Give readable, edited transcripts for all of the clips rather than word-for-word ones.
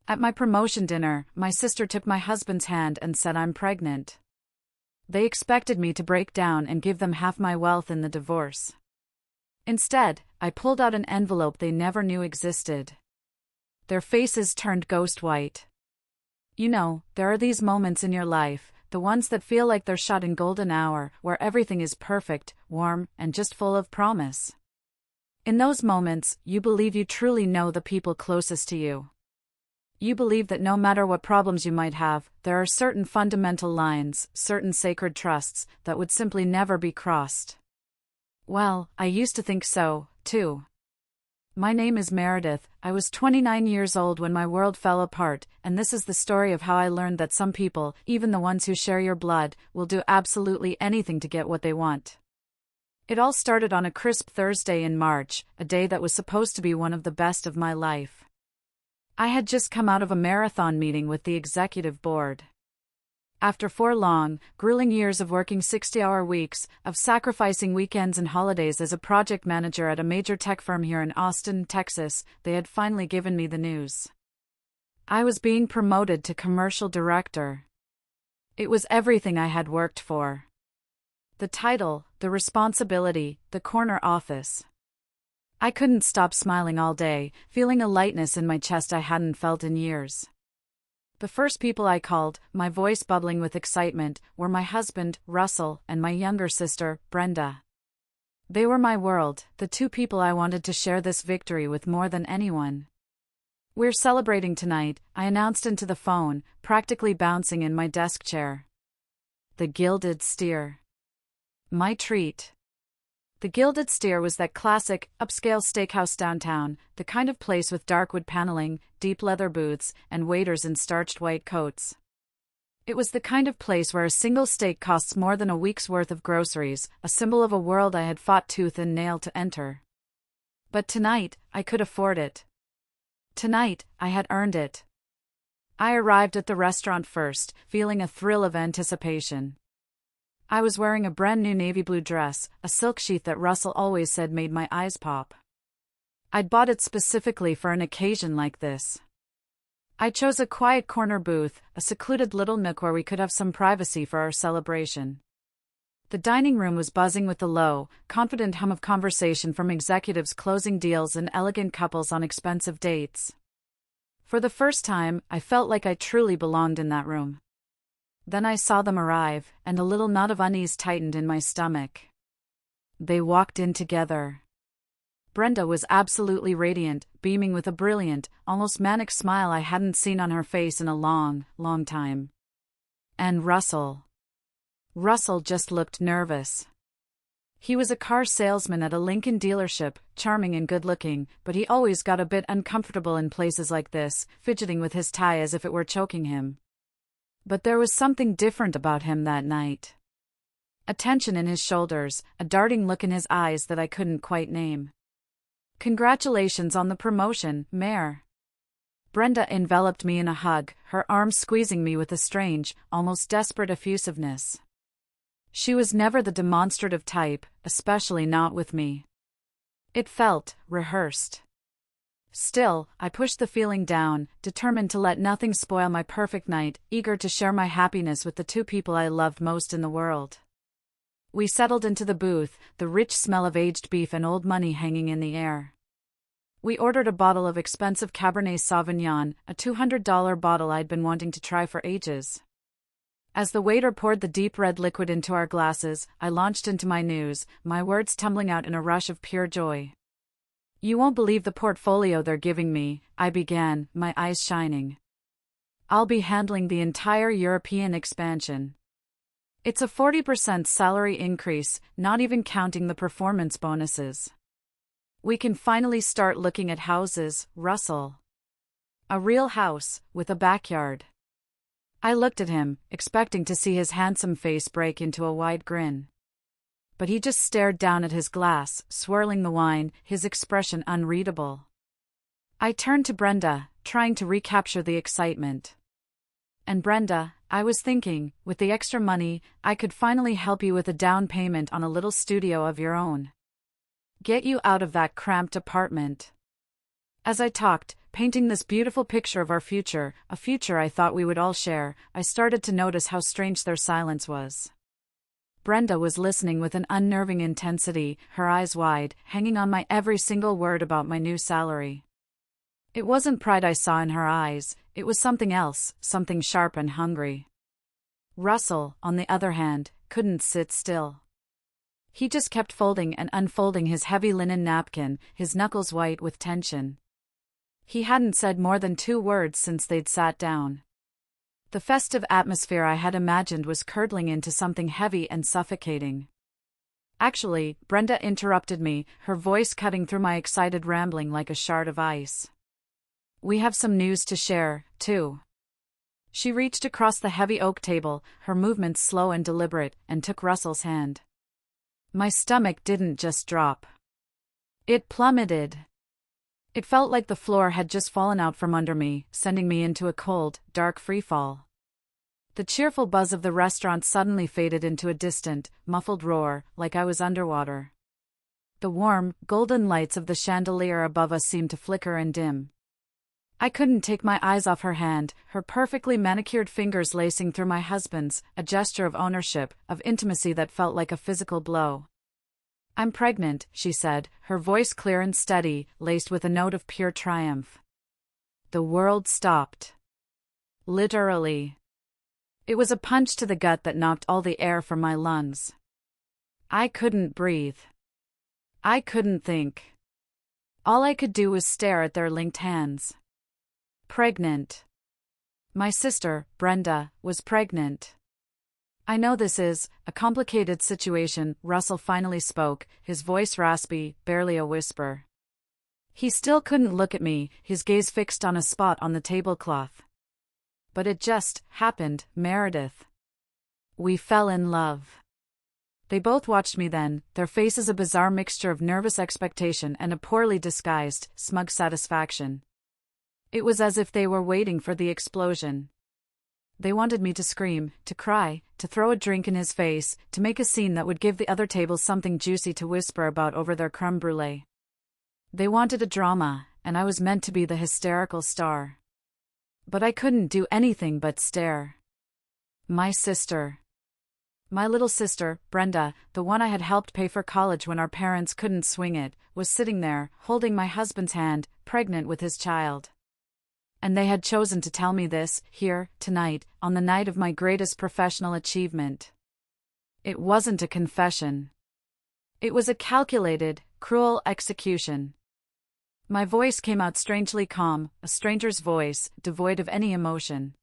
At my promotion dinner, my sister took my husband's hand and said I'm pregnant. They expected me to break down and give them half my wealth in the divorce. Instead, I pulled out an envelope they never knew existed. Their faces turned ghost white. You know, there are these moments in your life, the ones that feel like they're shot in golden hour, where everything is perfect, warm, and just full of promise. In those moments, you believe you truly know the people closest to you. You believe that no matter what problems you might have, there are certain fundamental lines, certain sacred trusts, that would simply never be crossed. Well, I used to think so, too. My name is Meredith. I was 29 years old when my world fell apart, and this is the story of how I learned that some people, even the ones who share your blood, will do absolutely anything to get what they want. It all started on a crisp Thursday in March, a day that was supposed to be one of the best of my life. I had just come out of a marathon meeting with the executive board. After 4 long, grueling years of working 60-hour weeks, of sacrificing weekends and holidays as a project manager at a major tech firm here in Austin, Texas, they had finally given me the news. I was being promoted to commercial director. It was everything I had worked for. The title, the responsibility, the corner office. I couldn't stop smiling all day, feeling a lightness in my chest I hadn't felt in years. The first people I called, my voice bubbling with excitement, were my husband, Russell, and my younger sister, Brenda. They were my world, the 2 people I wanted to share this victory with more than anyone. "We're celebrating tonight," I announced into the phone, practically bouncing in my desk chair. The Gilded Steer. My treat. The Gilded Steer was that classic, upscale steakhouse downtown, the kind of place with dark wood paneling, deep leather booths, and waiters in starched white coats. It was the kind of place where a single steak costs more than a week's worth of groceries, a symbol of a world I had fought tooth and nail to enter. But tonight, I could afford it. Tonight, I had earned it. I arrived at the restaurant first, feeling a thrill of anticipation. I was wearing a brand new navy blue dress, a silk sheath that Russell always said made my eyes pop. I'd bought it specifically for an occasion like this. I chose a quiet corner booth, a secluded little nook where we could have some privacy for our celebration. The dining room was buzzing with the low, confident hum of conversation from executives closing deals and elegant couples on expensive dates. For the first time, I felt like I truly belonged in that room. Then I saw them arrive, and a little knot of unease tightened in my stomach. They walked in together. Brenda was absolutely radiant, beaming with a brilliant, almost manic smile I hadn't seen on her face in a long, long time. And Russell. Russell just looked nervous. He was a car salesman at a Lincoln dealership, charming and good-looking, but he always got a bit uncomfortable in places like this, fidgeting with his tie as if it were choking him. But there was something different about him that night. A tension in his shoulders, a darting look in his eyes that I couldn't quite name. "Congratulations on the promotion, Mayor." Brenda enveloped me in a hug, her arms squeezing me with a strange, almost desperate effusiveness. She was never the demonstrative type, especially not with me. It felt rehearsed. Still, I pushed the feeling down, determined to let nothing spoil my perfect night, eager to share my happiness with the 2 people I loved most in the world. We settled into the booth, the rich smell of aged beef and old money hanging in the air. We ordered a bottle of expensive Cabernet Sauvignon, a $200 bottle I'd been wanting to try for ages. As the waiter poured the deep red liquid into our glasses, I launched into my news, my words tumbling out in a rush of pure joy. "You won't believe the portfolio they're giving me," I began, my eyes shining. "I'll be handling the entire European expansion. It's a 40% salary increase, not even counting the performance bonuses. We can finally start looking at houses, Russell. A real house, with a backyard." I looked at him, expecting to see his handsome face break into a wide grin. But he just stared down at his glass, swirling the wine, his expression unreadable. I turned to Brenda, trying to recapture the excitement. "And Brenda, I was thinking, with the extra money, I could finally help you with a down payment on a little studio of your own. Get you out of that cramped apartment." As I talked, painting this beautiful picture of our future, a future I thought we would all share. I started to notice how strange their silence was. Brenda was listening with an unnerving intensity, her eyes wide, hanging on my every single word about my new salary. It wasn't pride I saw in her eyes, it was something else, something sharp and hungry. Russell, on the other hand, couldn't sit still. He just kept folding and unfolding his heavy linen napkin, his knuckles white with tension. He hadn't said more than 2 words since they'd sat down. The festive atmosphere I had imagined was curdling into something heavy and suffocating. Actually, Brenda interrupted me, her voice cutting through my excited rambling like a shard of ice. We have some news to share, too. She reached across the heavy oak table, her movements slow and deliberate, and took Russell's hand. My stomach didn't just drop. It plummeted. It felt like the floor had just fallen out from under me, sending me into a cold, dark freefall. The cheerful buzz of the restaurant suddenly faded into a distant, muffled roar, like I was underwater. The warm, golden lights of the chandelier above us seemed to flicker and dim. I couldn't take my eyes off her hand, her perfectly manicured fingers lacing through my husband's, a gesture of ownership, of intimacy that felt like a physical blow. I'm pregnant, she said, her voice clear and steady, laced with a note of pure triumph. The world stopped. Literally. It was a punch to the gut that knocked all the air from my lungs. I couldn't breathe. I couldn't think. All I could do was stare at their linked hands. Pregnant. My sister, Brenda, was pregnant. I know this is a complicated situation, Russell finally spoke, his voice raspy, barely a whisper. He still couldn't look at me, his gaze fixed on a spot on the tablecloth. But it just happened, Meredith. We fell in love. They both watched me then, their faces a bizarre mixture of nervous expectation and a poorly disguised, smug satisfaction. It was as if they were waiting for the explosion. They wanted me to scream, to cry, to throw a drink in his face, to make a scene that would give the other tables something juicy to whisper about over their creme brulee. They wanted a drama, and I was meant to be the hysterical star. But I couldn't do anything but stare. My sister. My little sister, Brenda, the one I had helped pay for college when our parents couldn't swing it, was sitting there, holding my husband's hand, pregnant with his child. And they had chosen to tell me this, here, tonight, on the night of my greatest professional achievement. It wasn't a confession. It was a calculated, cruel execution. My voice came out strangely calm, a stranger's voice, devoid of any emotion.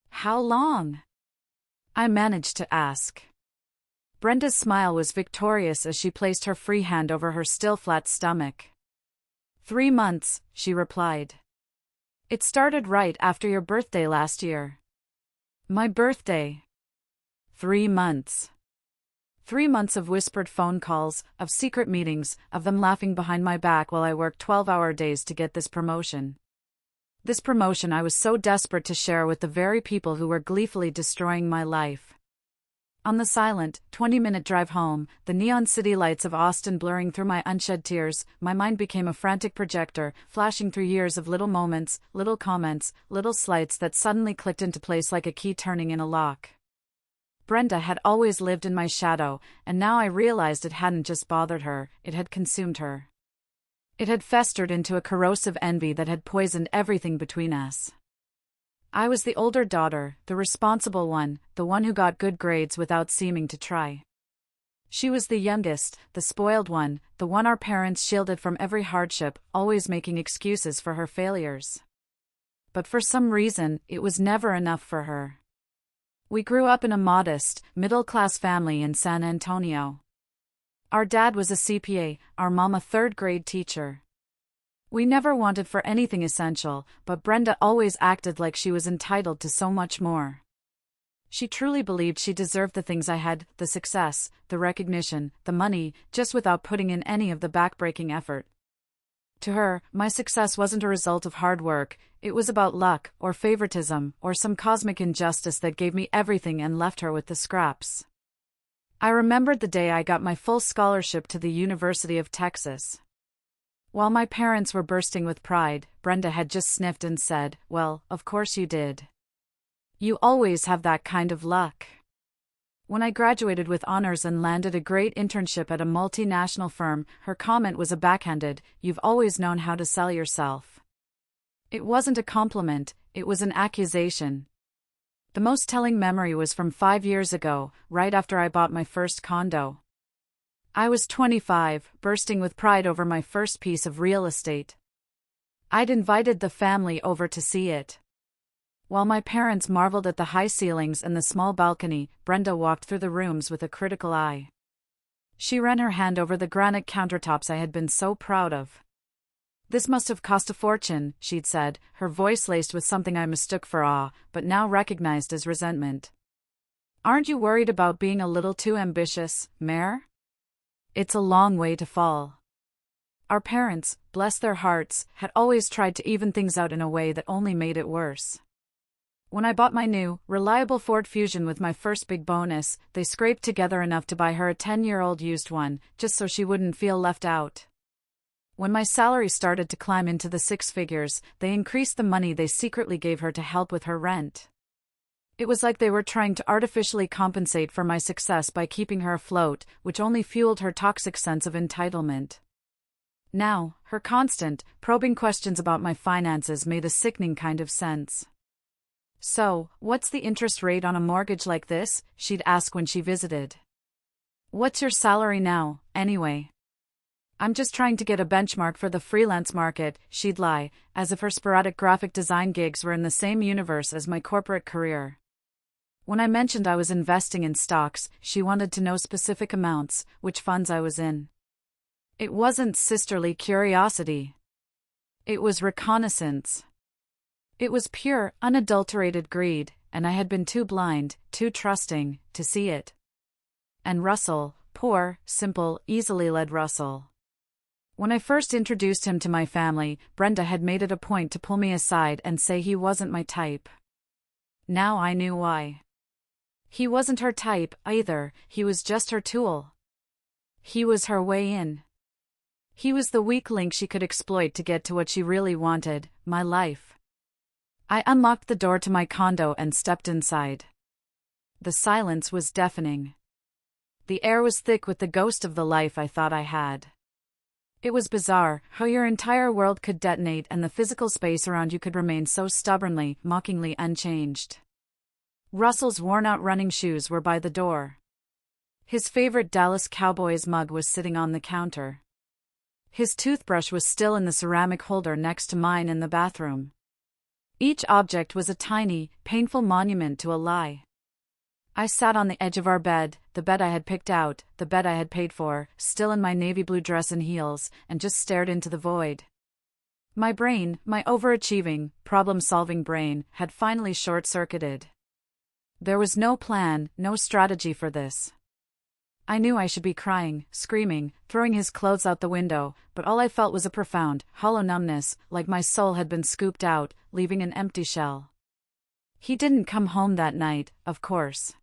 How long? I managed to ask. Brenda's smile was victorious as she placed her free hand over her still flat stomach. 3 months, she replied. It started right after your birthday last year. My birthday. 3 months. 3 months of whispered phone calls, of secret meetings, of them laughing behind my back while I worked 12-hour days to get this promotion. This promotion I was so desperate to share with the very people who were gleefully destroying my life. On the silent, 20-minute drive home, the neon city lights of Austin blurring through my unshed tears, my mind became a frantic projector, flashing through years of little moments, little comments, little slights that suddenly clicked into place like a key turning in a lock. Brenda had always lived in my shadow, and now I realized it hadn't just bothered her, it had consumed her. It had festered into a corrosive envy that had poisoned everything between us. I was the older daughter, the responsible one, the one who got good grades without seeming to try. She was the youngest, the spoiled one, the one our parents shielded from every hardship, always making excuses for her failures. But for some reason, it was never enough for her. We grew up in a modest, middle-class family in San Antonio. Our dad was a CPA, our mom a third-grade teacher. We never wanted for anything essential, but Brenda always acted like she was entitled to so much more. She truly believed she deserved the things I had, the success, the recognition, the money, just without putting in any of the backbreaking effort. To her, my success wasn't a result of hard work, it was about luck, or favoritism, or some cosmic injustice that gave me everything and left her with the scraps. I remembered the day I got my full scholarship to the University of Texas. While my parents were bursting with pride, Brenda had just sniffed and said, "Well, of course you did. You always have that kind of luck." When I graduated with honors and landed a great internship at a multinational firm, her comment was a backhanded, "You've always known how to sell yourself." It wasn't a compliment, it was an accusation. The most telling memory was from 5 years ago, right after I bought my first condo. I was 25, bursting with pride over my first piece of real estate. I'd invited the family over to see it. While my parents marveled at the high ceilings and the small balcony, Brenda walked through the rooms with a critical eye. She ran her hand over the granite countertops I had been so proud of. "This must have cost a fortune," she'd said, her voice laced with something I mistook for awe, but now recognized as resentment. "Aren't you worried about being a little too ambitious, Mare? It's a long way to fall." Our parents, bless their hearts, had always tried to even things out in a way that only made it worse. When I bought my new, reliable Ford Fusion with my first big bonus, they scraped together enough to buy her a 10-year-old used one, just so she wouldn't feel left out. When my salary started to climb into the 6 figures, they increased the money they secretly gave her to help with her rent. It was like they were trying to artificially compensate for my success by keeping her afloat, which only fueled her toxic sense of entitlement. Now, her constant, probing questions about my finances made a sickening kind of sense. "So, what's the interest rate on a mortgage like this?" she'd ask when she visited. "What's your salary now, anyway?" "I'm just trying to get a benchmark for the freelance market," she'd lie, as if her sporadic graphic design gigs were in the same universe as my corporate career. When I mentioned I was investing in stocks, she wanted to know specific amounts, which funds I was in. It wasn't sisterly curiosity. It was reconnaissance. It was pure, unadulterated greed, and I had been too blind, too trusting, to see it. And Russell, poor, simple, easily led Russell. When I first introduced him to my family, Brenda had made it a point to pull me aside and say he wasn't my type. Now I knew why. He wasn't her type, either, he was just her tool. He was her way in. He was the weak link she could exploit to get to what she really wanted, my life. I unlocked the door to my condo and stepped inside. The silence was deafening. The air was thick with the ghost of the life I thought I had. It was bizarre how your entire world could detonate and the physical space around you could remain so stubbornly, mockingly unchanged. Russell's worn-out running shoes were by the door. His favorite Dallas Cowboys mug was sitting on the counter. His toothbrush was still in the ceramic holder next to mine in the bathroom. Each object was a tiny, painful monument to a lie. I sat on the edge of our bed, the bed I had picked out, the bed I had paid for, still in my navy blue dress and heels, and just stared into the void. My brain, my overachieving, problem-solving brain, had finally short-circuited. There was no plan, no strategy for this. I knew I should be crying, screaming, throwing his clothes out the window, but all I felt was a profound, hollow numbness, like my soul had been scooped out, leaving an empty shell. He didn't come home that night, of course.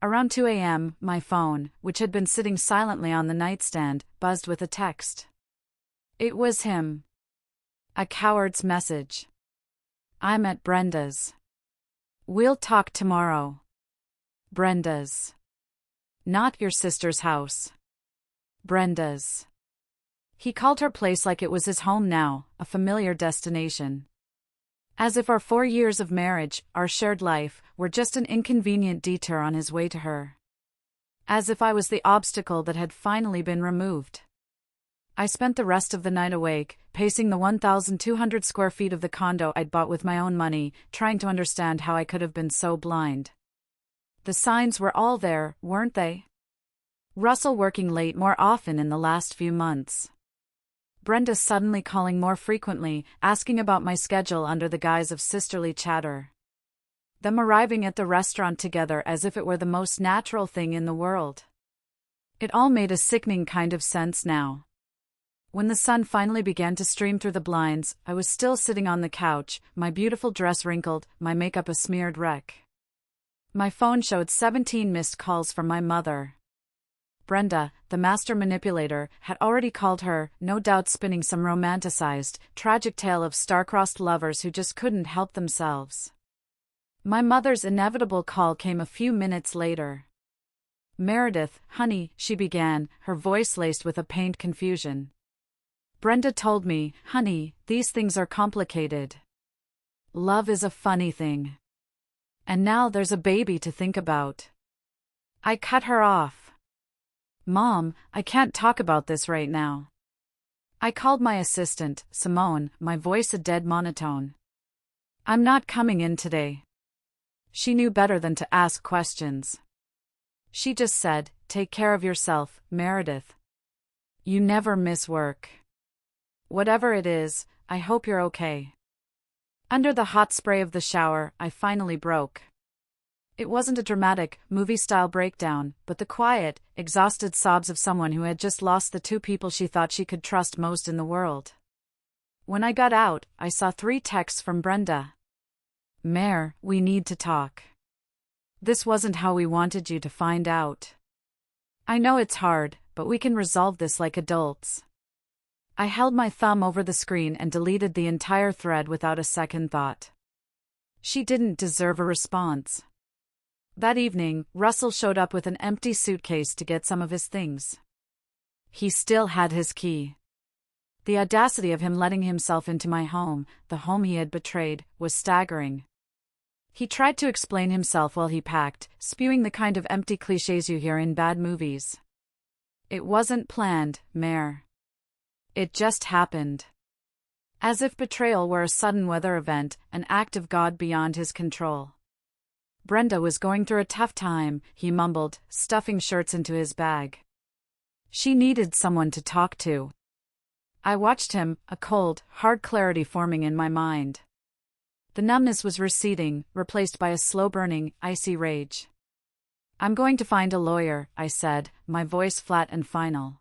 Around 2 a.m., my phone, which had been sitting silently on the nightstand, buzzed with a text. It was him. A coward's message. "I'm at Brenda's. We'll talk tomorrow." Brenda's. Not your sister's house. Brenda's. He called her place like it was his home now, a familiar destination. As if our 4 years of marriage, our shared life, were just an inconvenient detour on his way to her. As if I was the obstacle that had finally been removed. I spent the rest of the night awake, pacing the 1,200 square feet of the condo I'd bought with my own money, trying to understand how I could have been so blind. The signs were all there, weren't they? Russell working late more often in the last few months. Brenda suddenly calling more frequently, asking about my schedule under the guise of sisterly chatter. Them arriving at the restaurant together as if it were the most natural thing in the world. It all made a sickening kind of sense now. When the sun finally began to stream through the blinds, I was still sitting on the couch, my beautiful dress wrinkled, my makeup a smeared wreck. My phone showed 17 missed calls from my mother. Brenda, the master manipulator, had already called her, no doubt spinning some romanticized, tragic tale of star-crossed lovers who just couldn't help themselves. My mother's inevitable call came a few minutes later. "Meredith, honey," she began, her voice laced with a pained confusion. "Brenda told me, honey, these things are complicated. Love is a funny thing. And now there's a baby to think about." I cut her off. "Mom, I can't talk about this right now." I called my assistant, Simone, my voice a dead monotone. "I'm not coming in today." She knew better than to ask questions. She just said, "Take care of yourself, Meredith. You never miss work. Whatever it is, I hope you're okay." Under the hot spray of the shower, I finally broke. It wasn't a dramatic, movie-style breakdown, but the quiet, exhausted sobs of someone who had just lost the two people she thought she could trust most in the world. When I got out, I saw 3 texts from Brenda. "Mare, we need to talk. This wasn't how we wanted you to find out. I know it's hard, but we can resolve this like adults." I held my thumb over the screen and deleted the entire thread without a second thought. She didn't deserve a response. That evening, Russell showed up with an empty suitcase to get some of his things. He still had his key. The audacity of him letting himself into my home, the home he had betrayed, was staggering. He tried to explain himself while he packed, spewing the kind of empty clichés you hear in bad movies. "It wasn't planned, Mare. It just happened." As if betrayal were a sudden weather event, an act of God beyond his control. "Brenda was going through a tough time," he mumbled, stuffing shirts into his bag. "She needed someone to talk to." I watched him, a cold, hard clarity forming in my mind. The numbness was receding, replaced by a slow-burning, icy rage. "I'm going to find a lawyer," I said, my voice flat and final.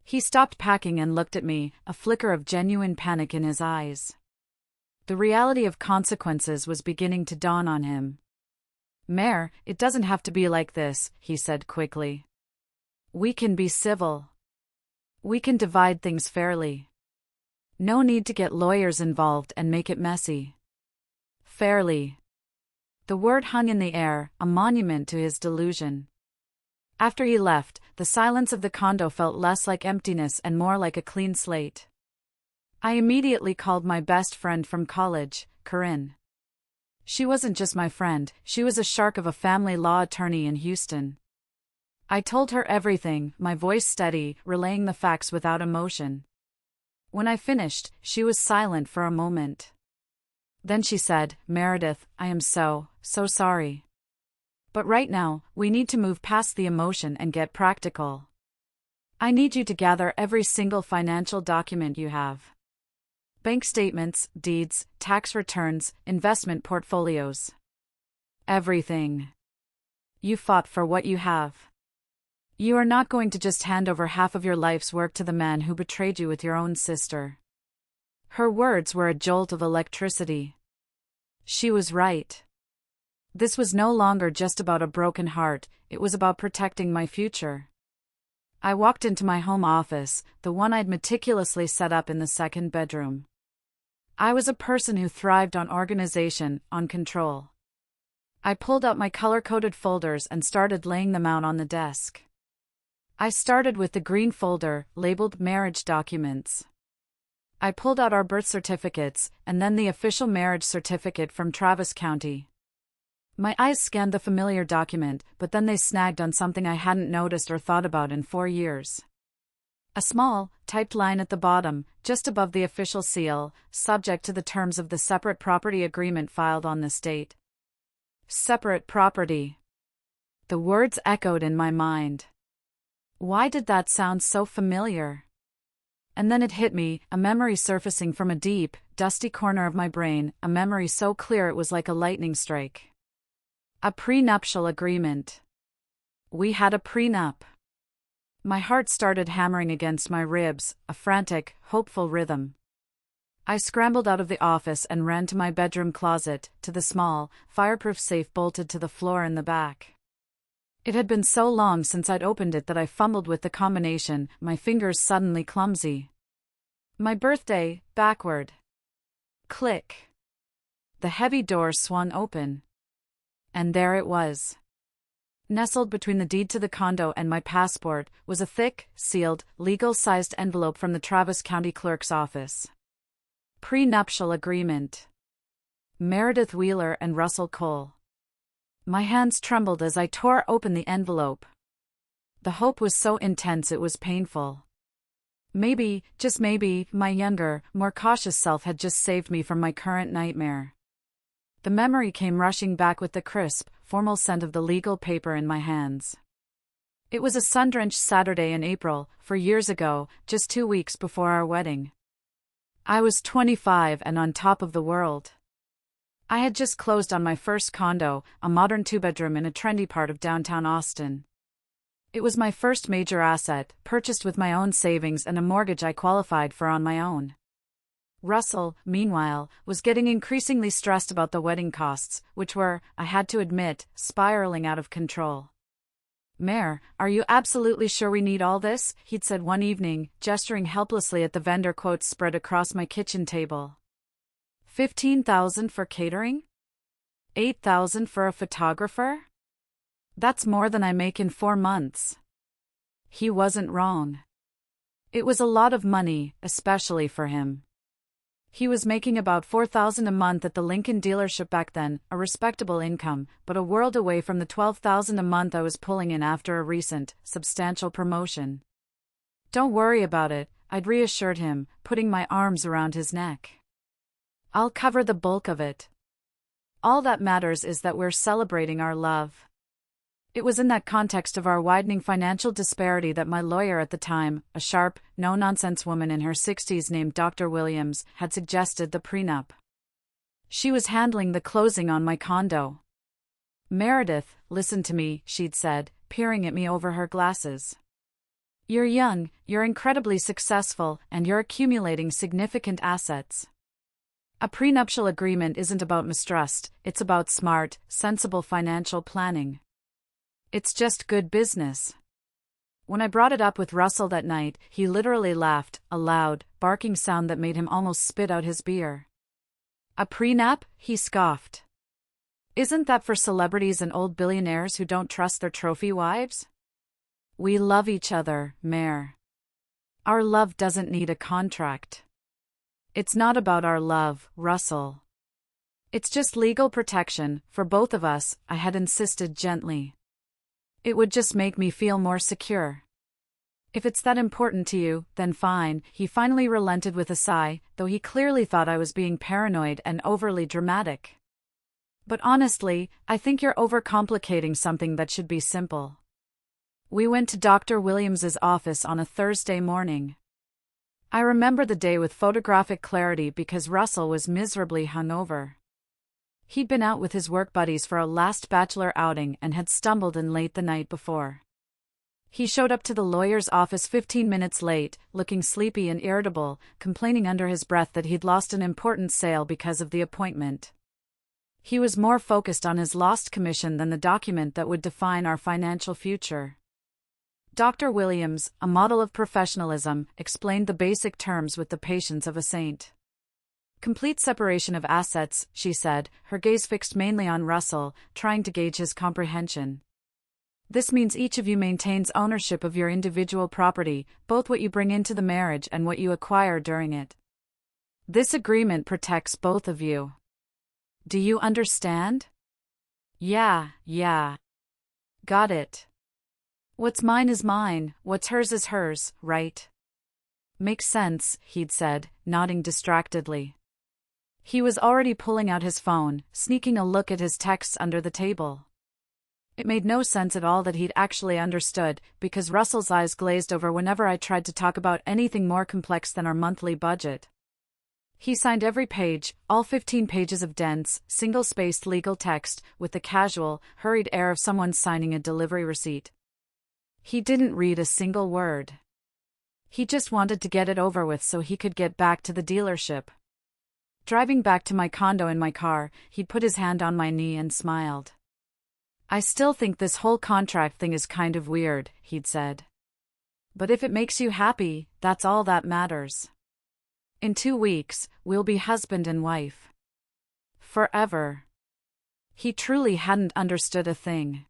He stopped packing and looked at me, a flicker of genuine panic in his eyes. The reality of consequences was beginning to dawn on him. "Mare, it doesn't have to be like this," he said quickly. "We can be civil. We can divide things fairly. No need to get lawyers involved and make it messy. Fairly." The word hung in the air, a monument to his delusion. After he left, the silence of the condo felt less like emptiness and more like a clean slate. I immediately called my best friend from college, Corinne. She wasn't just my friend, she was a shark of a family law attorney in Houston. I told her everything, my voice steady, relaying the facts without emotion. When I finished, she was silent for a moment. Then she said, "Meredith, I am so sorry. But right now, we need to move past the emotion and get practical. I need you to gather every single financial document you have. Bank statements, deeds, tax returns, investment portfolios. Everything. You fought for what you have. You are not going to just hand over half of your life's work to the man who betrayed you with your own sister." Her words were a jolt of electricity. She was right. This was no longer just about a broken heart, it was about protecting my future. I walked into my home office, the one I'd meticulously set up in the second bedroom. I was a person who thrived on organization, on control. I pulled out my color-coded folders and started laying them out on the desk. I started with the green folder, labeled marriage documents. I pulled out our birth certificates, and then the official marriage certificate from Travis County. My eyes scanned the familiar document, but then they snagged on something I hadn't noticed or thought about in 4 years. A small, typed line at the bottom, just above the official seal, subject to the terms of the separate property agreement filed on this date. Separate property. The words echoed in my mind. Why did that sound so familiar? And then it hit me, a memory surfacing from a deep, dusty corner of my brain, a memory so clear it was like a lightning strike. A prenuptial agreement. We had a prenup. My heart started hammering against my ribs, a frantic, hopeful rhythm. I scrambled out of the office and ran to my bedroom closet, to the small, fireproof safe bolted to the floor in the back. It had been so long since I'd opened it that I fumbled with the combination, my fingers suddenly clumsy. My birthday, backward. Click. The heavy door swung open. And there it was. Nestled between the deed to the condo and my passport was a thick, sealed, legal-sized envelope from the Travis County Clerk's office. Prenuptial agreement. Meredith Wheeler and Russell Cole. My hands trembled as I tore open the envelope. The hope was so intense it was painful. Maybe, just maybe, my younger, more cautious self had just saved me from my current nightmare. The memory came rushing back with the crisp, formal scent of the legal paper in my hands. It was a sun-drenched Saturday in April, 4 years ago, just 2 weeks before our wedding. I was 25 and on top of the world. I had just closed on my first condo, a modern 2-bedroom in a trendy part of downtown Austin. It was my first major asset, purchased with my own savings and a mortgage I qualified for on my own. Russell, meanwhile, was getting increasingly stressed about the wedding costs, which were, I had to admit, spiraling out of control. "Mare, are you absolutely sure we need all this?" he'd said one evening, gesturing helplessly at the vendor quotes spread across my kitchen table. $15,000 for catering? $8,000 for a photographer? That's more than I make in 4 months. He wasn't wrong. It was a lot of money, especially for him. He was making about $4,000 a month at the Lincoln dealership back then, a respectable income, but a world away from the $12,000 a month I was pulling in after a recent, substantial promotion. "Don't worry about it," I'd reassured him, putting my arms around his neck. "I'll cover the bulk of it. All that matters is that we're celebrating our love." It was in that context of our widening financial disparity that my lawyer at the time, a sharp, no-nonsense woman in her 60s named Dr. Williams, had suggested the prenup. She was handling the closing on my condo. "Meredith, listen to me," she'd said, peering at me over her glasses. "You're young, you're incredibly successful, and you're accumulating significant assets. A prenuptial agreement isn't about mistrust, it's about smart, sensible financial planning. It's just good business." When I brought it up with Russell that night, he literally laughed, a loud, barking sound that made him almost spit out his beer. "A prenup?" he scoffed. "Isn't that for celebrities and old billionaires who don't trust their trophy wives? We love each other, Mare. Our love doesn't need a contract. It's not about our love, Russell. It's just legal protection, for both of us," I had insisted gently. "It would just make me feel more secure." "If it's that important to you, then fine," he finally relented with a sigh, though he clearly thought I was being paranoid and overly dramatic. "But honestly, I think you're overcomplicating something that should be simple." We went to Dr. Williams's office on a Thursday morning. I remember the day with photographic clarity because Russell was miserably hungover. He'd been out with his work buddies for a last bachelor outing and had stumbled in late the night before. He showed up to the lawyer's office 15 minutes late, looking sleepy and irritable, complaining under his breath that he'd lost an important sale because of the appointment. He was more focused on his lost commission than the document that would define our financial future. Dr. Williams, a model of professionalism, explained the basic terms with the patience of a saint. "Complete separation of assets," she said, her gaze fixed mainly on Russell, trying to gauge his comprehension. "This means each of you maintains ownership of your individual property, both what you bring into the marriage and what you acquire during it. This agreement protects both of you. Do you understand?" Yeah. Got it. What's mine is mine, what's hers is hers, right?" "Makes sense," he'd said, nodding distractedly. He was already pulling out his phone, sneaking a look at his texts under the table. It made no sense at all that he'd actually understood, because Russell's eyes glazed over whenever I tried to talk about anything more complex than our monthly budget. He signed every page, all 15 pages of dense, single-spaced legal text, with the casual, hurried air of someone signing a delivery receipt. He didn't read a single word. He just wanted to get it over with so he could get back to the dealership. Driving back to my condo in my car, he'd put his hand on my knee and smiled. I still think this whole contract thing is kind of weird, he'd said. But if it makes you happy, that's all that matters. In 2 weeks, we'll be husband and wife. Forever. He truly hadn't understood a thing.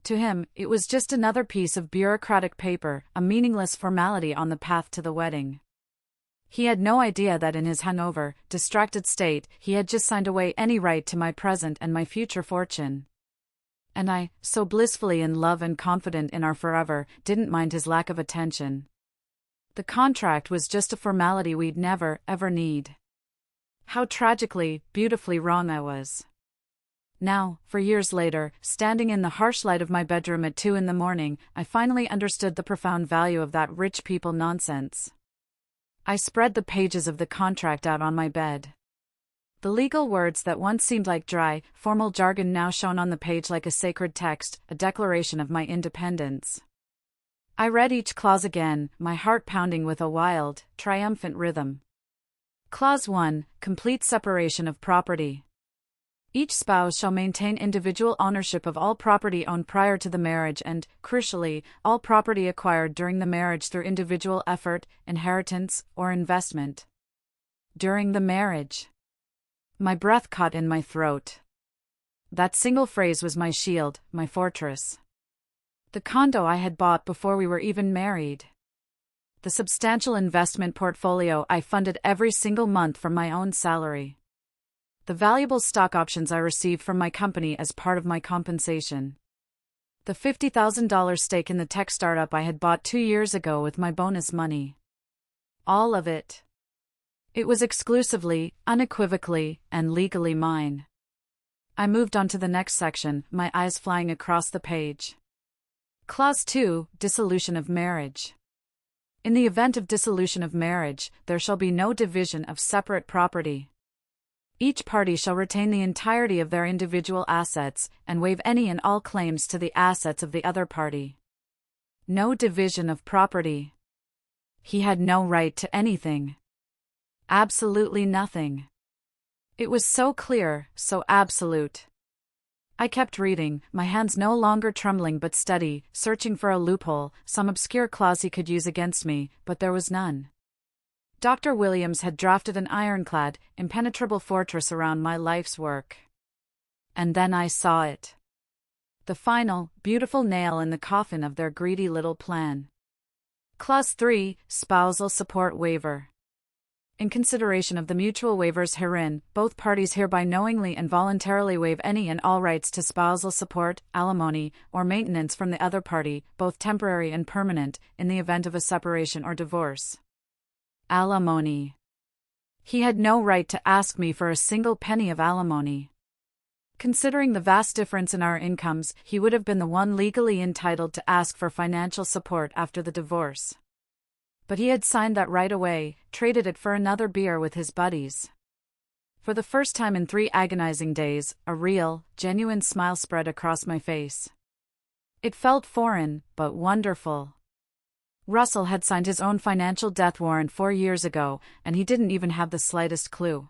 To him, it was just another piece of bureaucratic paper, a meaningless formality on the path to the wedding. He had no idea that in his hungover, distracted state, he had just signed away any right to my present and my future fortune. And I, so blissfully in love and confident in our forever, didn't mind his lack of attention. The contract was just a formality we'd never, ever need. How tragically, beautifully wrong I was. Now, for years later, standing in the harsh light of my bedroom at 2 a.m, I finally understood the profound value of that rich people nonsense. I spread the pages of the contract out on my bed. The legal words that once seemed like dry, formal jargon now shone on the page like a sacred text, a declaration of my independence. I read each clause again, my heart pounding with a wild, triumphant rhythm. Clause 1, complete separation of property. Each spouse shall maintain individual ownership of all property owned prior to the marriage and, crucially, all property acquired during the marriage through individual effort, inheritance, or investment. During the marriage. My breath caught in my throat. That single phrase was my shield, my fortress. The condo I had bought before we were even married. The substantial investment portfolio I funded every single month from my own salary. The valuable stock options I received from my company as part of my compensation. The $50,000 stake in the tech startup I had bought 2 years ago with my bonus money. All of it. It was exclusively, unequivocally, and legally mine. I moved on to the next section, my eyes flying across the page. Clause 2, dissolution of marriage. In the event of dissolution of marriage, there shall be no division of separate property. Each party shall retain the entirety of their individual assets, and waive any and all claims to the assets of the other party. No division of property. He had no right to anything. Absolutely nothing. It was so clear, so absolute. I kept reading, my hands no longer trembling but steady, searching for a loophole, some obscure clause he could use against me, but there was none. Dr. Williams had drafted an ironclad, impenetrable fortress around my life's work. And then I saw it. The final, beautiful nail in the coffin of their greedy little plan. Clause 3, spousal support waiver. In consideration of the mutual waivers herein, both parties hereby knowingly and voluntarily waive any and all rights to spousal support, alimony, or maintenance from the other party, both temporary and permanent, in the event of a separation or divorce. Alimony. He had no right to ask me for a single penny of alimony. Considering the vast difference in our incomes, he would have been the one legally entitled to ask for financial support after the divorce. But he had signed that right away, traded it for another beer with his buddies. For the first time in 3 agonizing days, a real, genuine smile spread across my face. It felt foreign, but wonderful. Russell had signed his own financial death warrant 4 years ago, and he didn't even have the slightest clue.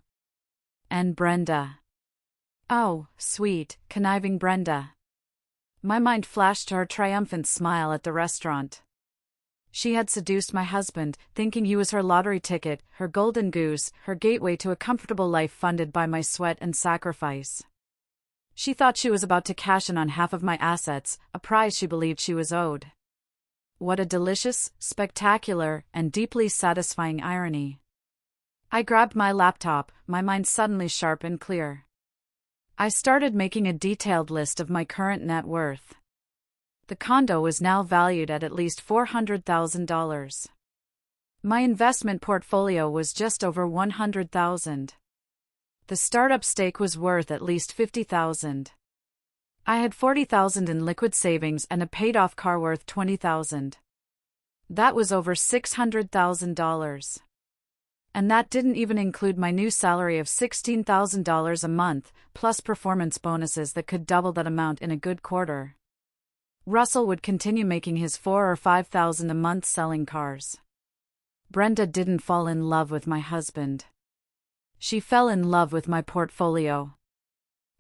And Brenda. Oh, sweet, conniving Brenda. My mind flashed to her triumphant smile at the restaurant. She had seduced my husband, thinking he was her lottery ticket, her golden goose, her gateway to a comfortable life funded by my sweat and sacrifice. She thought she was about to cash in on half of my assets, a prize she believed she was owed. What a delicious, spectacular, and deeply satisfying irony. I grabbed my laptop, my mind suddenly sharp and clear. I started making a detailed list of my current net worth. The condo was now valued at least $400,000. My investment portfolio was just over $100,000. The startup stake was worth at least $50,000. I had $40,000 in liquid savings and a paid-off car worth $20,000. That was over $600,000. And that didn't even include my new salary of $16,000 a month, plus performance bonuses that could double that amount in a good quarter. Russell would continue making his $4,000 or $5,000 a month selling cars. Brenda didn't fall in love with my husband. She fell in love with my portfolio.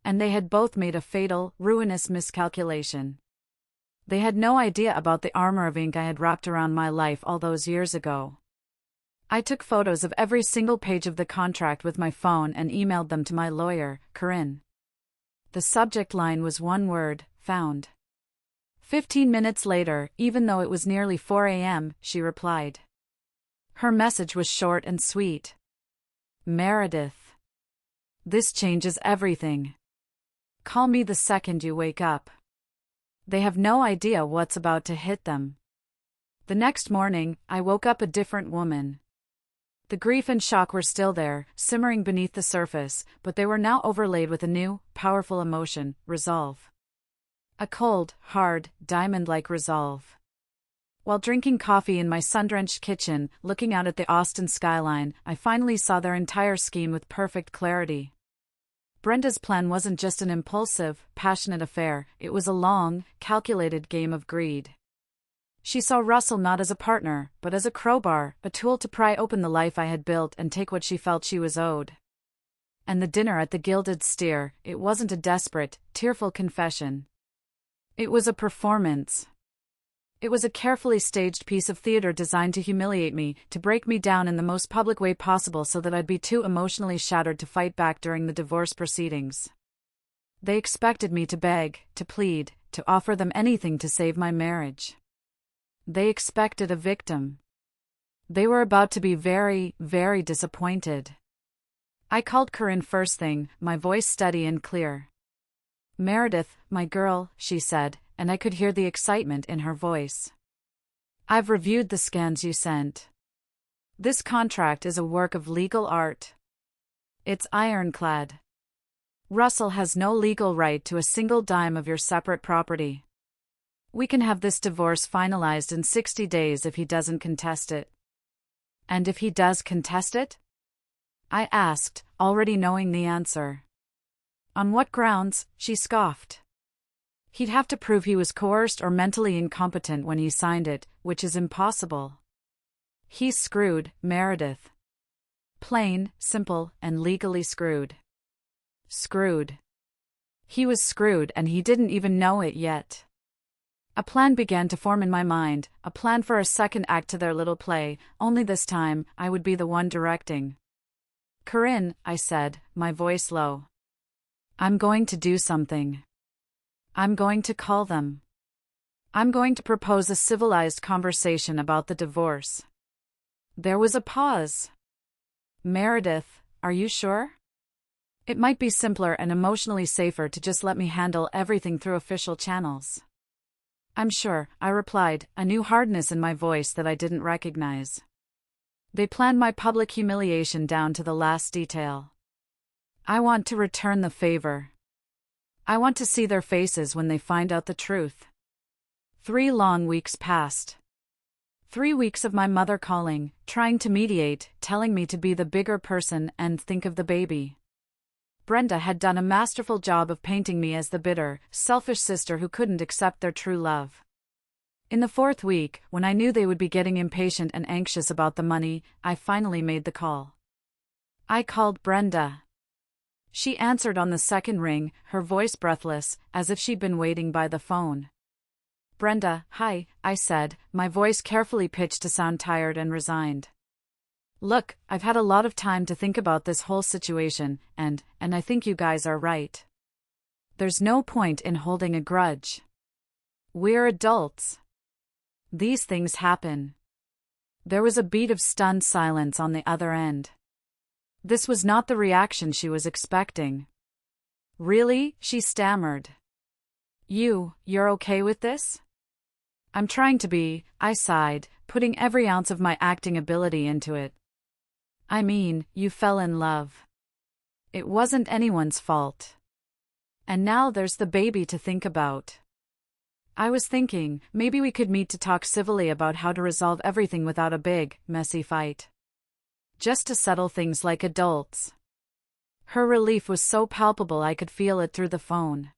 And they had both made a fatal, ruinous miscalculation. They had no idea about the armor of ink I had wrapped around my life all those years ago. I took photos of every single page of the contract with my phone and emailed them to my lawyer, Corinne. The subject line was one word: found. 15 minutes later, even though it was nearly 4 a.m., she replied. Her message was short and sweet. Meredith. This changes everything. Call me the second you wake up. They have no idea what's about to hit them. The next morning, I woke up a different woman. The grief and shock were still there, simmering beneath the surface, but they were now overlaid with a new, powerful emotion: resolve. A cold, hard, diamond-like resolve. While drinking coffee in my sun-drenched kitchen, looking out at the Austin skyline, I finally saw their entire scheme with perfect clarity. Brenda's plan wasn't just an impulsive, passionate affair, it was a long, calculated game of greed. She saw Russell not as a partner, but as a crowbar, a tool to pry open the life I had built and take what she felt she was owed. And the dinner at the Gilded Steer, it wasn't a desperate, tearful confession. It was a performance. It was a carefully staged piece of theater designed to humiliate me, to break me down in the most public way possible so that I'd be too emotionally shattered to fight back during the divorce proceedings. They expected me to beg, to plead, to offer them anything to save my marriage. They expected a victim. They were about to be very, very disappointed. I called Corinne first thing, my voice steady and clear. Meredith, my girl, she said, and I could hear the excitement in her voice. I've reviewed the scans you sent. This contract is a work of legal art. It's ironclad. Russell has no legal right to a single dime of your separate property. We can have this divorce finalized in 60 days if he doesn't contest it. And if he does contest it? I asked, already knowing the answer. On what grounds? She scoffed. He'd have to prove he was coerced or mentally incompetent when he signed it, which is impossible. He's screwed, Meredith. Plain, simple, and legally screwed. Screwed. He was screwed and he didn't even know it yet. A plan began to form in my mind, a plan for a second act to their little play, only this time, I would be the one directing. Corinne, I said, my voice low. I'm going to do something. I'm going to call them. I'm going to propose a civilized conversation about the divorce. There was a pause. Meredith, are you sure? It might be simpler and emotionally safer to just let me handle everything through official channels. I'm sure, I replied, a new hardness in my voice that I didn't recognize. They planned my public humiliation down to the last detail. I want to return the favor. I want to see their faces when they find out the truth. 3 long weeks passed. 3 weeks of my mother calling, trying to mediate, telling me to be the bigger person and think of the baby. Brenda had done a masterful job of painting me as the bitter, selfish sister who couldn't accept their true love. In the 4th week, when I knew they would be getting impatient and anxious about the money, I finally made the call. I called Brenda. She answered on the 2nd ring, her voice breathless, as if she'd been waiting by the phone. Brenda, hi, I said, my voice carefully pitched to sound tired and resigned. Look, I've had a lot of time to think about this whole situation, and I think you guys are right. There's no point in holding a grudge. We're adults. These things happen. There was a beat of stunned silence on the other end. This was not the reaction she was expecting. Really? She stammered. You're okay with this? I'm trying to be, I sighed, putting every ounce of my acting ability into it. I mean, you fell in love. It wasn't anyone's fault. And now there's the baby to think about. I was thinking, maybe we could meet to talk civilly about how to resolve everything without a big, messy fight. Just to settle things like adults. Her relief was so palpable I could feel it through the phone.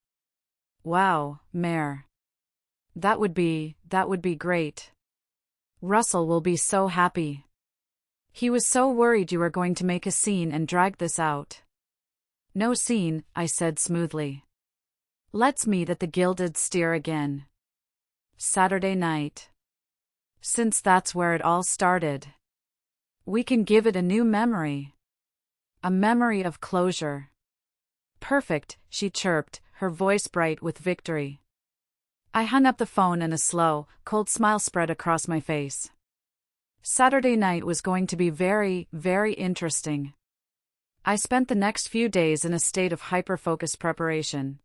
Wow, Mare. That would be great. Russell will be so happy. He was so worried you were going to make a scene and drag this out. No scene, I said smoothly. Let's meet at the Gilded Steer again. Saturday night. Since that's where it all started. We can give it a new memory. A memory of closure. Perfect, she chirped, her voice bright with victory. I hung up the phone and a slow, cold smile spread across my face. Saturday night was going to be very, very interesting. I spent the next few days in a state of hyper-focused preparation.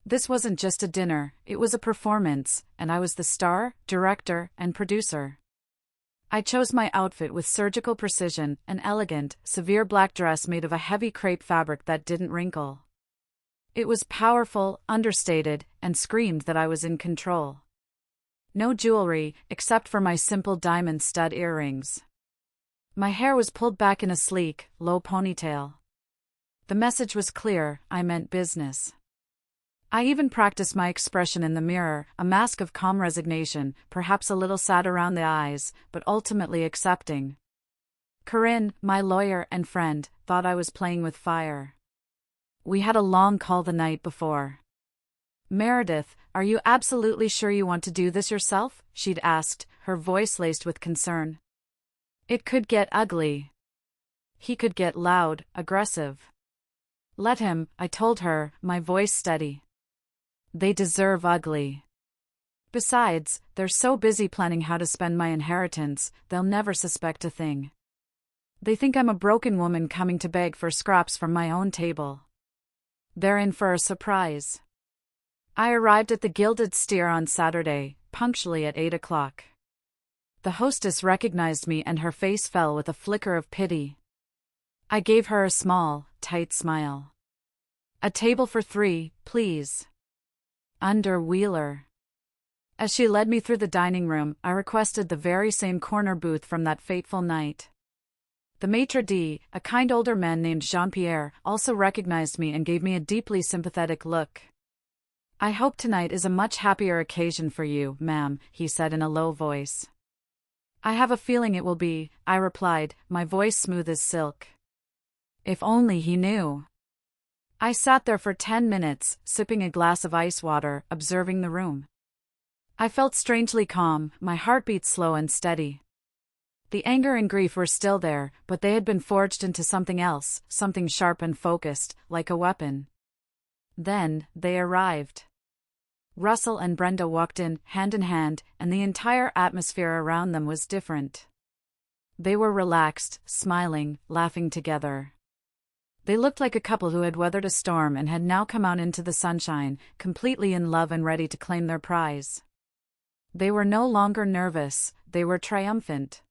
This wasn't just a dinner, it was a performance, and I was the star, director, and producer. I chose my outfit with surgical precision, an elegant, severe black dress made of a heavy crepe fabric that didn't wrinkle. It was powerful, understated, and screamed that I was in control. No jewelry, except for my simple diamond stud earrings. My hair was pulled back in a sleek, low ponytail. The message was clear, I meant business. I even practiced my expression in the mirror, a mask of calm resignation, perhaps a little sad around the eyes, but ultimately accepting. Corinne, my lawyer and friend, thought I was playing with fire. We had a long call the night before. Meredith, are you absolutely sure you want to do this yourself? She'd asked, her voice laced with concern. It could get ugly. He could get loud, aggressive. Let him, I told her, my voice steady. They deserve ugly. Besides, they're so busy planning how to spend my inheritance, they'll never suspect a thing. They think I'm a broken woman coming to beg for scraps from my own table. They're in for a surprise. I arrived at the Gilded Steer on Saturday, punctually at 8 o'clock. The hostess recognized me and her face fell with a flicker of pity. I gave her a small, tight smile. A table for 3, please. Under Wheeler. As she led me through the dining room, I requested the very same corner booth from that fateful night. The maitre d', a kind older man named Jean-Pierre, also recognized me and gave me a deeply sympathetic look. I hope tonight is a much happier occasion for you, ma'am, he said in a low voice. I have a feeling it will be, I replied, my voice smooth as silk. If only he knew. I sat there for 10 minutes, sipping a glass of ice water, observing the room. I felt strangely calm, my heartbeat slow and steady. The anger and grief were still there, but they had been forged into something else, something sharp and focused, like a weapon. Then, they arrived. Russell and Brenda walked in hand, and the entire atmosphere around them was different. They were relaxed, smiling, laughing together. They looked like a couple who had weathered a storm and had now come out into the sunshine, completely in love and ready to claim their prize. They were no longer nervous, they were triumphant.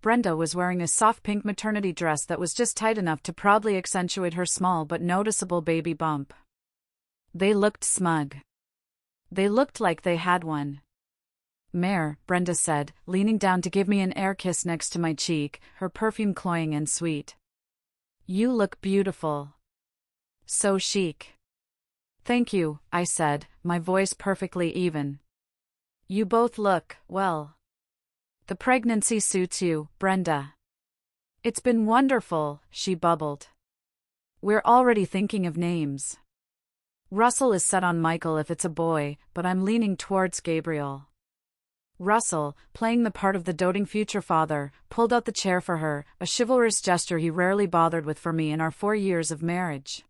Brenda was wearing a soft pink maternity dress that was just tight enough to proudly accentuate her small but noticeable baby bump. They looked smug. They looked like they had one. Mare, Brenda said, leaning down to give me an air kiss next to my cheek, her perfume cloying and sweet. You look beautiful. So chic. Thank you, I said, my voice perfectly even. You both look, well. The pregnancy suits you, Brenda. It's been wonderful, she bubbled. We're already thinking of names. Russell is set on Michael if it's a boy, but I'm leaning towards Gabriel. Russell, playing the part of the doting future father, pulled out the chair for her, a chivalrous gesture he rarely bothered with for me in our 4 years of marriage.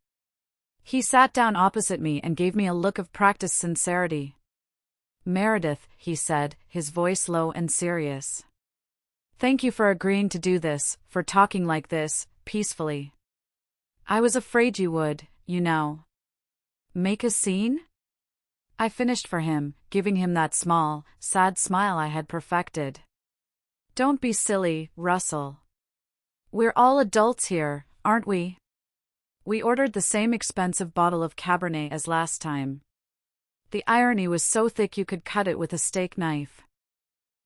He sat down opposite me and gave me a look of practiced sincerity. Meredith, he said, his voice low and serious. Thank you for agreeing to do this, for talking like this, peacefully. I was afraid you would, you know. Make a scene? I finished for him, giving him that small, sad smile I had perfected. Don't be silly, Russell. We're all adults here, aren't we? We ordered the same expensive bottle of Cabernet as last time. The irony was so thick you could cut it with a steak knife.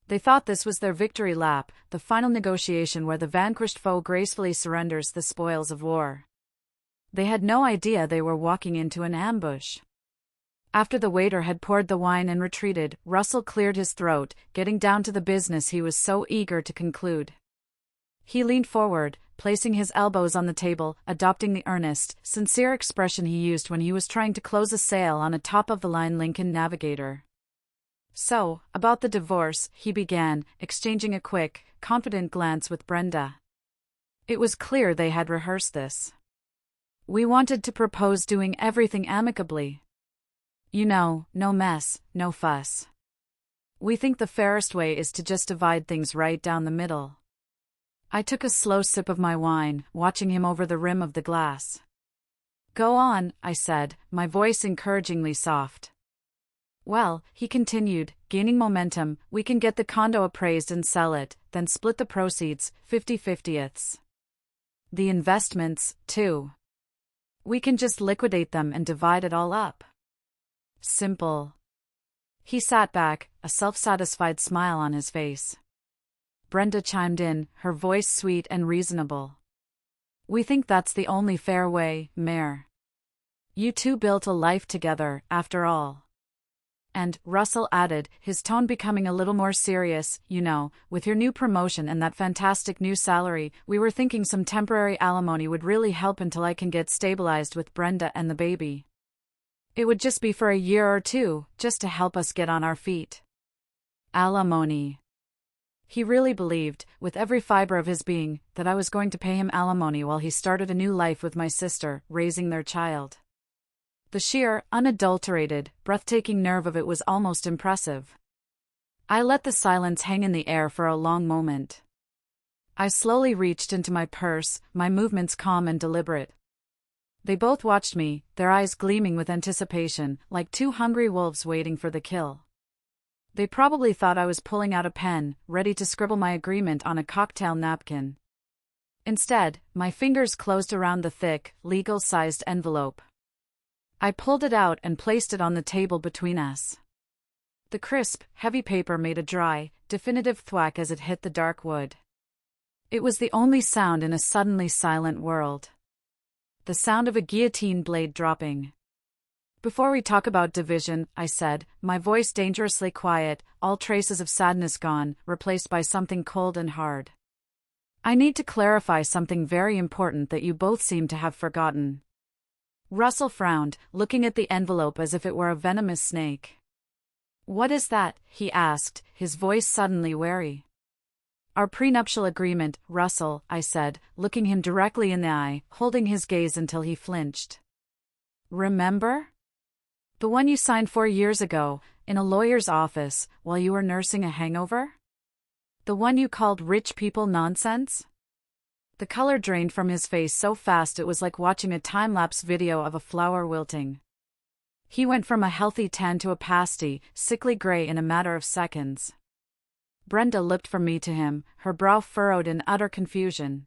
They thought this was their victory lap, the final negotiation where the vanquished foe gracefully surrenders the spoils of war. They had no idea they were walking into an ambush. After the waiter had poured the wine and retreated, Russell cleared his throat, getting down to the business he was so eager to conclude. He leaned forward, placing his elbows on the table, adopting the earnest, sincere expression he used when he was trying to close a sale on a top-of-the-line Lincoln Navigator. "So, about the divorce," he began, exchanging a quick, confident glance with Brenda. It was clear they had rehearsed this. "We wanted to propose doing everything amicably. You know, no mess, no fuss. We think the fairest way is to just divide things right down the middle." I took a slow sip of my wine, watching him over the rim of the glass. "Go on," I said, my voice encouragingly soft. "Well," he continued, gaining momentum, "we can get the condo appraised and sell it, then split the proceeds, 50/50ths. The investments, too. We can just liquidate them and divide it all up. Simple." He sat back, a self-satisfied smile on his face. Brenda chimed in, her voice sweet and reasonable. "We think that's the only fair way, Mayor. You two built a life together, after all." "And," Russell added, his tone becoming a little more serious, "you know, with your new promotion and that fantastic new salary, we were thinking some temporary alimony would really help until I can get stabilized with Brenda and the baby. It would just be for a year or two, just to help us get on our feet." Alimony. He really believed, with every fiber of his being, that I was going to pay him alimony while he started a new life with my sister, raising their child. The sheer, unadulterated, breathtaking nerve of it was almost impressive. I let the silence hang in the air for a long moment. I slowly reached into my purse, my movements calm and deliberate. They both watched me, their eyes gleaming with anticipation, like two hungry wolves waiting for the kill. They probably thought I was pulling out a pen, ready to scribble my agreement on a cocktail napkin. Instead, my fingers closed around the thick, legal-sized envelope. I pulled it out and placed it on the table between us. The crisp, heavy paper made a dry, definitive thwack as it hit the dark wood. It was the only sound in a suddenly silent world. The sound of a guillotine blade dropping. "Before we talk about division," I said, my voice dangerously quiet, all traces of sadness gone, replaced by something cold and hard. "I need to clarify something very important that you both seem to have forgotten." Russell frowned, looking at the envelope as if it were a venomous snake. "What is that?" he asked, his voice suddenly wary. "Our prenuptial agreement, Russell," I said, looking him directly in the eye, holding his gaze until he flinched. "Remember? The one you signed 4 years ago, in a lawyer's office, while you were nursing a hangover? The one you called rich people nonsense?" The color drained from his face so fast it was like watching a time-lapse video of a flower wilting. He went from a healthy tan to a pasty, sickly gray in a matter of seconds. Brenda looked from me to him, her brow furrowed in utter confusion.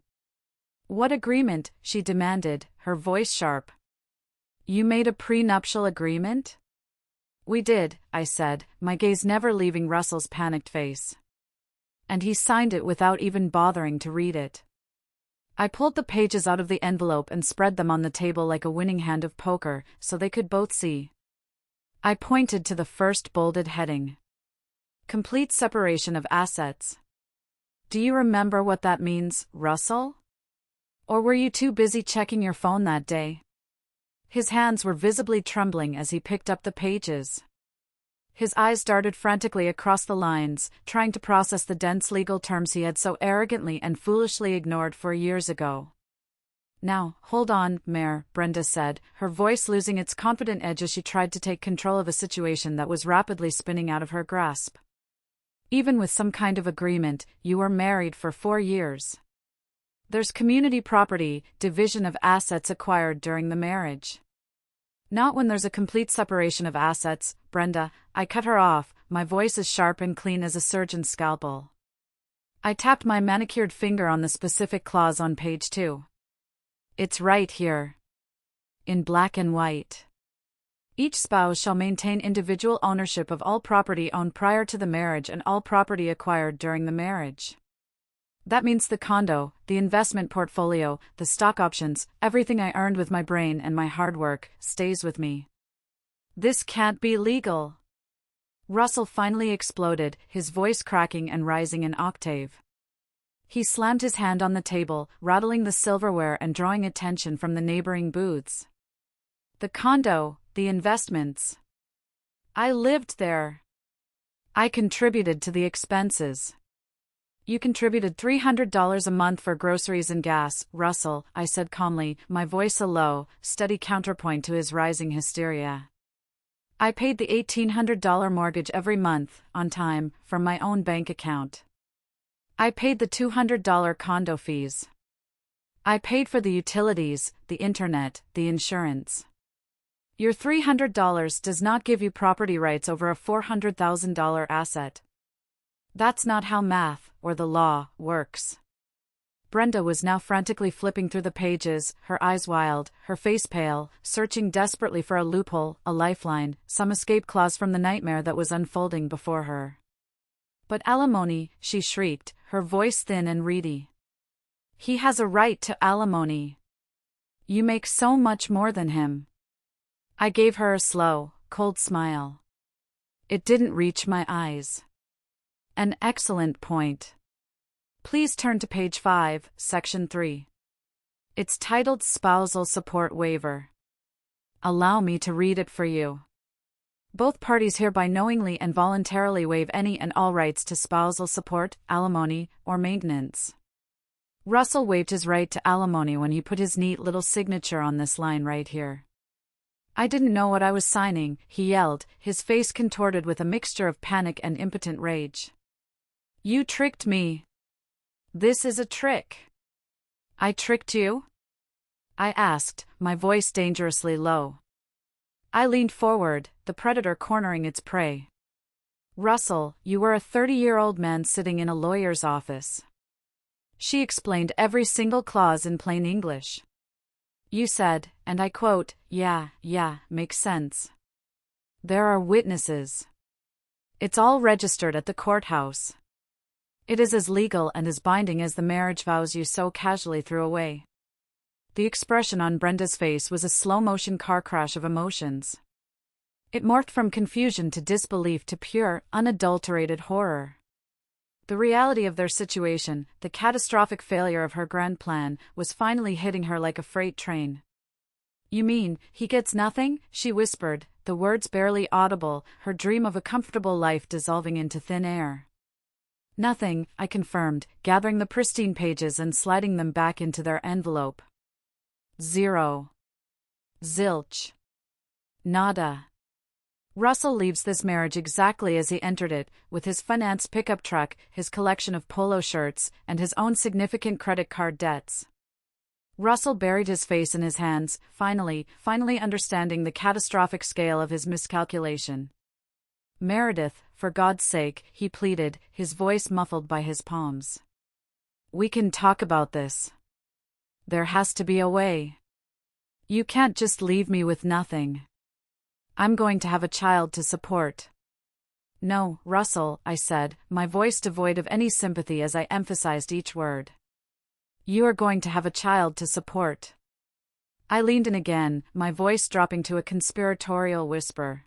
"What agreement?" she demanded, her voice sharp. "You made a prenuptial agreement?" "We did," I said, my gaze never leaving Russell's panicked face. "And he signed it without even bothering to read it." I pulled the pages out of the envelope and spread them on the table like a winning hand of poker, so they could both see. I pointed to the first bolded heading. Complete separation of assets. "Do you remember what that means, Russell? Or were you too busy checking your phone that day?" His hands were visibly trembling as he picked up the pages. His eyes darted frantically across the lines, trying to process the dense legal terms he had so arrogantly and foolishly ignored 4 years ago. "Now, hold on, Mayor," Brenda said, her voice losing its confident edge as she tried to take control of a situation that was rapidly spinning out of her grasp. "Even with some kind of agreement, you were married for 4 years. There's community property, division of assets acquired during the marriage. Not when there's a complete separation of assets, Brenda," I cut her off, my voice as sharp and clean as a surgeon's scalpel. I tapped my manicured finger on the specific clause on page 2. "It's right here. In black and white. Each spouse shall maintain individual ownership of all property owned prior to the marriage and all property acquired during the marriage. That means the condo, the investment portfolio, the stock options, everything I earned with my brain and my hard work, stays with me. This can't be legal." Russell finally exploded, his voice cracking and rising an octave. He slammed his hand on the table, rattling the silverware and drawing attention from the neighboring booths. The condo, the investments. I lived there. I contributed to the expenses. You contributed $300 a month for groceries and gas, Russell, I said calmly, my voice a low, steady counterpoint to his rising hysteria. I paid the $1,800 mortgage every month, on time, from my own bank account. I paid the $200 condo fees. I paid for the utilities, the internet, the insurance. Your $300 does not give you property rights over a $400,000 asset. That's not how math, or the law, works. Brenda was now frantically flipping through the pages, her eyes wild, her face pale, searching desperately for a loophole, a lifeline, some escape clause from the nightmare that was unfolding before her. But alimony, she shrieked, her voice thin and reedy. He has a right to alimony. You make so much more than him. I gave her a slow, cold smile. It didn't reach my eyes. An excellent point. Please turn to page 5, section 3. It's titled Spousal Support Waiver. Allow me to read it for you. Both parties hereby knowingly and voluntarily waive any and all rights to spousal support, alimony, or maintenance. Russell waived his right to alimony when he put his neat little signature on this line right here. I didn't know what I was signing, he yelled, his face contorted with a mixture of panic and impotent rage. You tricked me. This is a trick. I tricked you? I asked, my voice dangerously low. I leaned forward, the predator cornering its prey. Russell, you were a 30-year-old man sitting in a lawyer's office. She explained every single clause in plain English. You said, and I quote, yeah, makes sense. There are witnesses. It's all registered at the courthouse. It is as legal and as binding as the marriage vows you so casually threw away. The expression on Brenda's face was a slow-motion car crash of emotions. It morphed from confusion to disbelief to pure, unadulterated horror. The reality of their situation, the catastrophic failure of her grand plan, was finally hitting her like a freight train. You mean, he gets nothing? She whispered, the words barely audible, her dream of a comfortable life dissolving into thin air. Nothing, I confirmed, gathering the pristine pages and sliding them back into their envelope. Zero. Zilch. Nada. Russell leaves this marriage exactly as he entered it, with his financed pickup truck, his collection of polo shirts, and his own significant credit card debts. Russell buried his face in his hands, finally understanding the catastrophic scale of his miscalculation. Meredith, for God's sake, he pleaded, his voice muffled by his palms. We can talk about this. There has to be a way. You can't just leave me with nothing. I'm going to have a child to support. No, Russell, I said, my voice devoid of any sympathy as I emphasized each word. You are going to have a child to support. I leaned in again, my voice dropping to a conspiratorial whisper.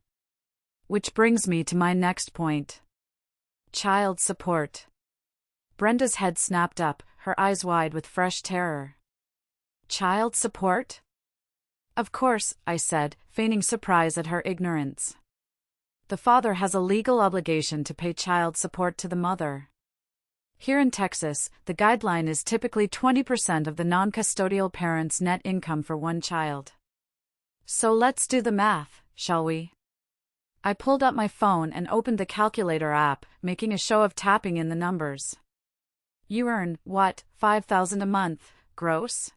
Which brings me to my next point. Child support. Brenda's head snapped up, her eyes wide with fresh terror. Child support? Of course, I said, feigning surprise at her ignorance. The father has a legal obligation to pay child support to the mother. Here in Texas, the guideline is typically 20% of the non-custodial parent's net income for one child. So let's do the math, shall we? I pulled up my phone and opened the calculator app, making a show of tapping in the numbers. You earn, what, $5,000 a month, gross?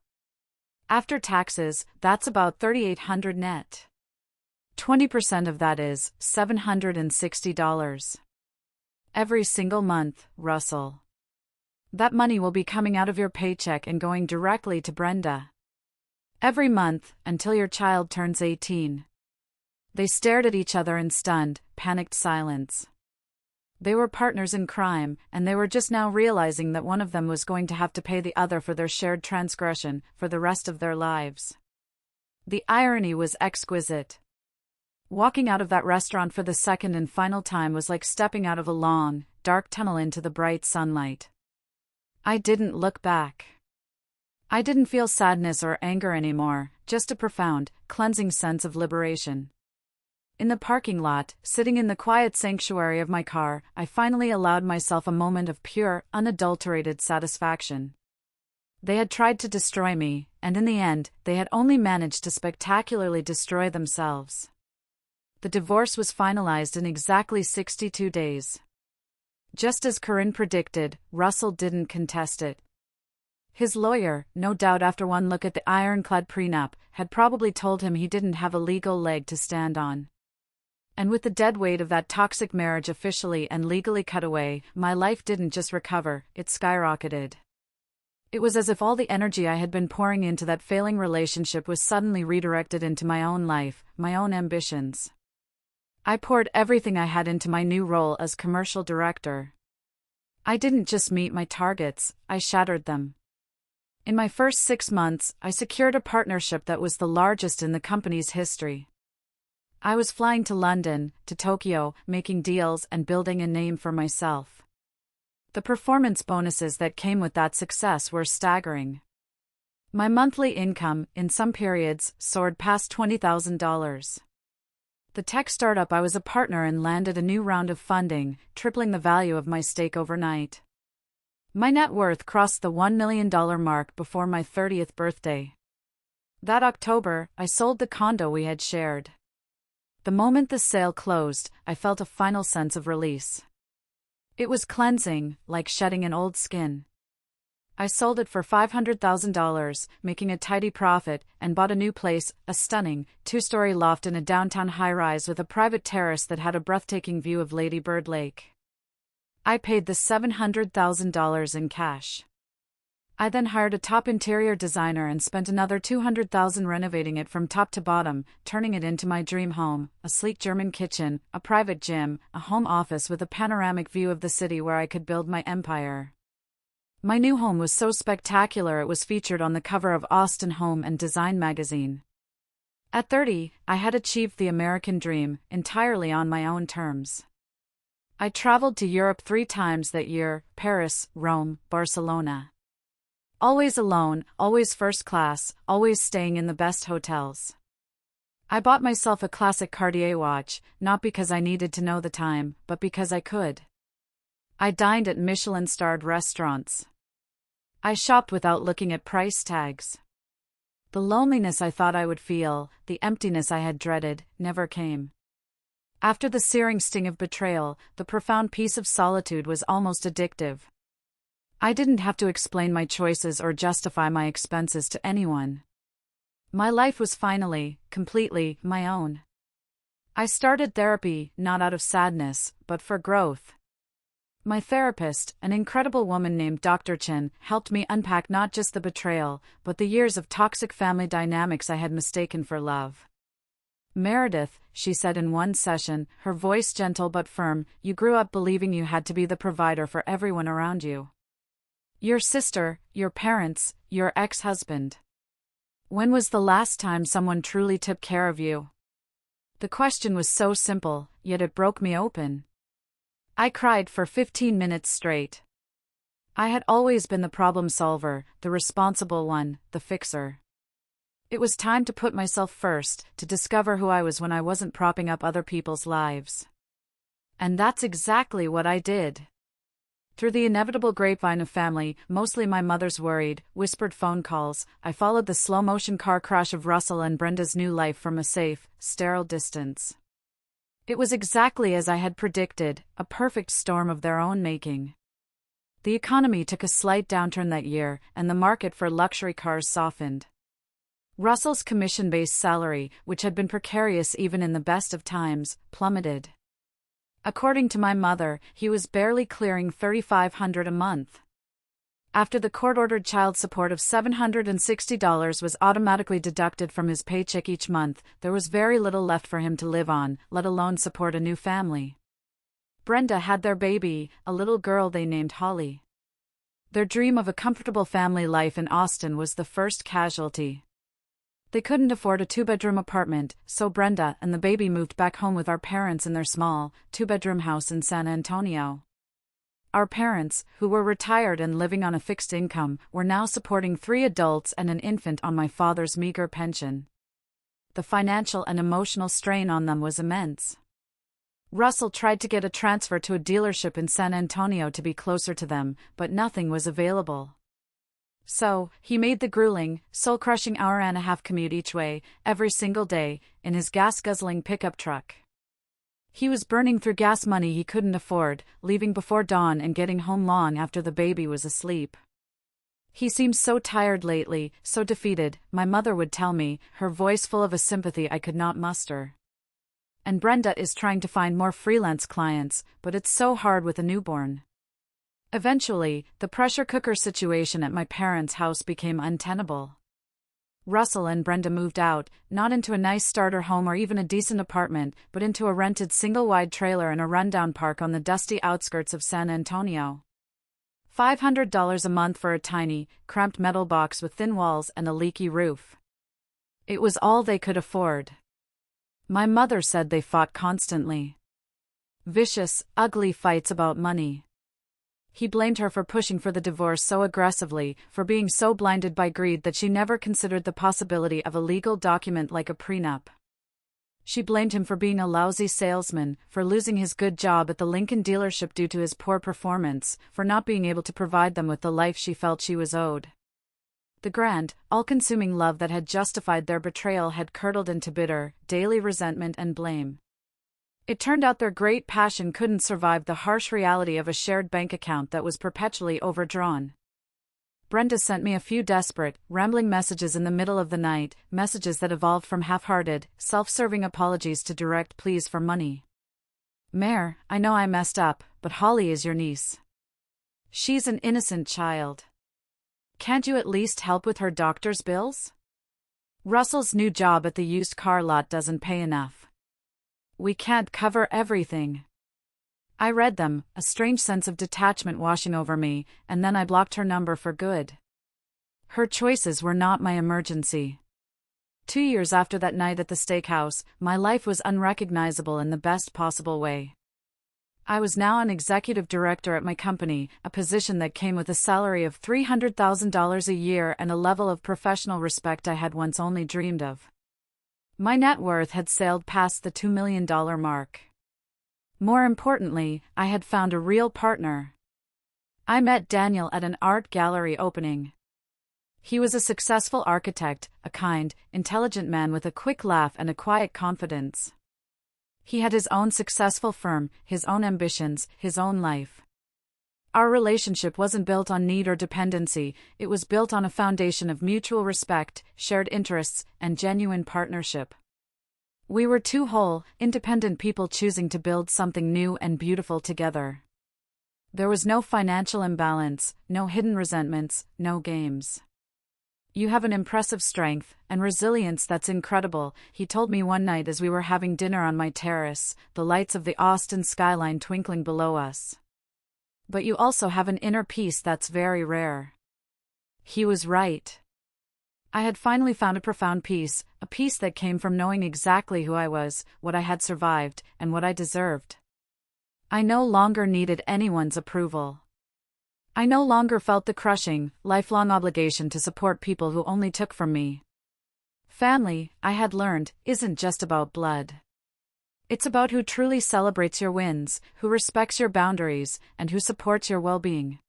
After taxes, that's about $3,800 net. 20% of that is $760. Every single month, Russell. That money will be coming out of your paycheck and going directly to Brenda. Every month, until your child turns 18. They stared at each other in stunned, panicked silence. They were partners in crime, and they were just now realizing that one of them was going to have to pay the other for their shared transgression for the rest of their lives. The irony was exquisite. Walking out of that restaurant for the second and final time was like stepping out of a long, dark tunnel into the bright sunlight. I didn't look back. I didn't feel sadness or anger anymore, just a profound, cleansing sense of liberation. In the parking lot, sitting in the quiet sanctuary of my car, I finally allowed myself a moment of pure, unadulterated satisfaction. They had tried to destroy me, and in the end, they had only managed to spectacularly destroy themselves. The divorce was finalized in exactly 62 days. Just as Corinne predicted, Russell didn't contest it. His lawyer, no doubt after one look at the ironclad prenup, had probably told him he didn't have a legal leg to stand on. And with the dead weight of that toxic marriage officially and legally cut away, my life didn't just recover, it skyrocketed. It was as if all the energy I had been pouring into that failing relationship was suddenly redirected into my own life, my own ambitions. I poured everything I had into my new role as commercial director. I didn't just meet my targets, I shattered them. In my first 6 months, I secured a partnership that was the largest in the company's history. I was flying to London, to Tokyo, making deals and building a name for myself. The performance bonuses that came with that success were staggering. My monthly income, in some periods, soared past $20,000. The tech startup I was a partner in landed a new round of funding, tripling the value of my stake overnight. My net worth crossed the $1 million mark before my 30th birthday. That October, I sold the condo we had shared. The moment the sale closed, I felt a final sense of release. It was cleansing, like shedding an old skin. I sold it for $500,000, making a tidy profit, and bought a new place, a stunning, 2-story loft in a downtown high-rise with a private terrace that had a breathtaking view of Lady Bird Lake. I paid the $700,000 in cash. I then hired a top interior designer and spent another $200,000 renovating it from top to bottom, turning it into my dream home, a sleek German kitchen, a private gym, a home office with a panoramic view of the city where I could build my empire. My new home was so spectacular it was featured on the cover of Austin Home and Design magazine. At 30, I had achieved the American dream, entirely on my own terms. I traveled to Europe 3 times that year: Paris, Rome, Barcelona. Always alone, always first class, always staying in the best hotels. I bought myself a classic Cartier watch, not because I needed to know the time, but because I could. I dined at Michelin-starred restaurants. I shopped without looking at price tags. The loneliness I thought I would feel, the emptiness I had dreaded, never came. After the searing sting of betrayal, the profound peace of solitude was almost addictive. I didn't have to explain my choices or justify my expenses to anyone. My life was finally, completely, my own. I started therapy, not out of sadness, but for growth. My therapist, an incredible woman named Dr. Chen, helped me unpack not just the betrayal, but the years of toxic family dynamics I had mistaken for love. "Meredith," she said in one session, her voice gentle but firm, "you grew up believing you had to be the provider for everyone around you. Your sister, your parents, your ex-husband. When was the last time someone truly took care of you?" The question was so simple, yet it broke me open. I cried for 15 minutes straight. I had always been the problem solver, the responsible one, the fixer. It was time to put myself first, to discover who I was when I wasn't propping up other people's lives. And that's exactly what I did. Through the inevitable grapevine of family, mostly my mother's worried, whispered phone calls, I followed the slow-motion car crash of Russell and Brenda's new life from a safe, sterile distance. It was exactly as I had predicted, a perfect storm of their own making. The economy took a slight downturn that year, and the market for luxury cars softened. Russell's commission-based salary, which had been precarious even in the best of times, plummeted. According to my mother, he was barely clearing $3,500 a month. After the court-ordered child support of $760 was automatically deducted from his paycheck each month, there was very little left for him to live on, let alone support a new family. Brenda had their baby, a little girl they named Holly. Their dream of a comfortable family life in Austin was the first casualty. They couldn't afford a 2-bedroom apartment, so Brenda and the baby moved back home with our parents in their small, 2-bedroom house in San Antonio. Our parents, who were retired and living on a fixed income, were now supporting 3 adults and an infant on my father's meager pension. The financial and emotional strain on them was immense. Russell tried to get a transfer to a dealership in San Antonio to be closer to them, but nothing was available. So, he made the grueling, soul-crushing hour-and-a-half commute each way, every single day, in his gas-guzzling pickup truck. He was burning through gas money he couldn't afford, leaving before dawn and getting home long after the baby was asleep. He seemed so tired lately, so defeated, my mother would tell me, her voice full of a sympathy I could not muster. And Brenda is trying to find more freelance clients, but it's so hard with a newborn. Eventually, the pressure cooker situation at my parents' house became untenable. Russell and Brenda moved out, not into a nice starter home or even a decent apartment, but into a rented single-wide trailer in a rundown park on the dusty outskirts of San Antonio. $500 a month for a tiny, cramped metal box with thin walls and a leaky roof. It was all they could afford. My mother said they fought constantly. Vicious, ugly fights about money. He blamed her for pushing for the divorce so aggressively, for being so blinded by greed that she never considered the possibility of a legal document like a prenup. She blamed him for being a lousy salesman, for losing his good job at the Lincoln dealership due to his poor performance, for not being able to provide them with the life she felt she was owed. The grand, all-consuming love that had justified their betrayal had curdled into bitter, daily resentment and blame. It turned out their great passion couldn't survive the harsh reality of a shared bank account that was perpetually overdrawn. Brenda sent me a few desperate, rambling messages in the middle of the night, messages that evolved from half-hearted, self-serving apologies to direct pleas for money. "Mare, I know I messed up, but Holly is your niece. She's an innocent child. Can't you at least help with her doctor's bills? Russell's new job at the used car lot doesn't pay enough. We can't cover everything." I read them, a strange sense of detachment washing over me, and then I blocked her number for good. Her choices were not my emergency. 2 years after that night at the steakhouse, my life was unrecognizable in the best possible way. I was now an executive director at my company, a position that came with a salary of $300,000 a year and a level of professional respect I had once only dreamed of. My net worth had sailed past the $2 million mark. More importantly, I had found a real partner. I met Daniel at an art gallery opening. He was a successful architect, a kind, intelligent man with a quick laugh and a quiet confidence. He had his own successful firm, his own ambitions, his own life. Our relationship wasn't built on need or dependency, it was built on a foundation of mutual respect, shared interests, and genuine partnership. We were 2 whole, independent people choosing to build something new and beautiful together. There was no financial imbalance, no hidden resentments, no games. "You have an impressive strength and resilience that's incredible," he told me one night as we were having dinner on my terrace, the lights of the Austin skyline twinkling below us. "But you also have an inner peace that's very rare." He was right. I had finally found a profound peace, a peace that came from knowing exactly who I was, what I had survived, and what I deserved. I no longer needed anyone's approval. I no longer felt the crushing, lifelong obligation to support people who only took from me. Family, I had learned, isn't just about blood. It's about who truly celebrates your wins, who respects your boundaries, and who supports your well-being.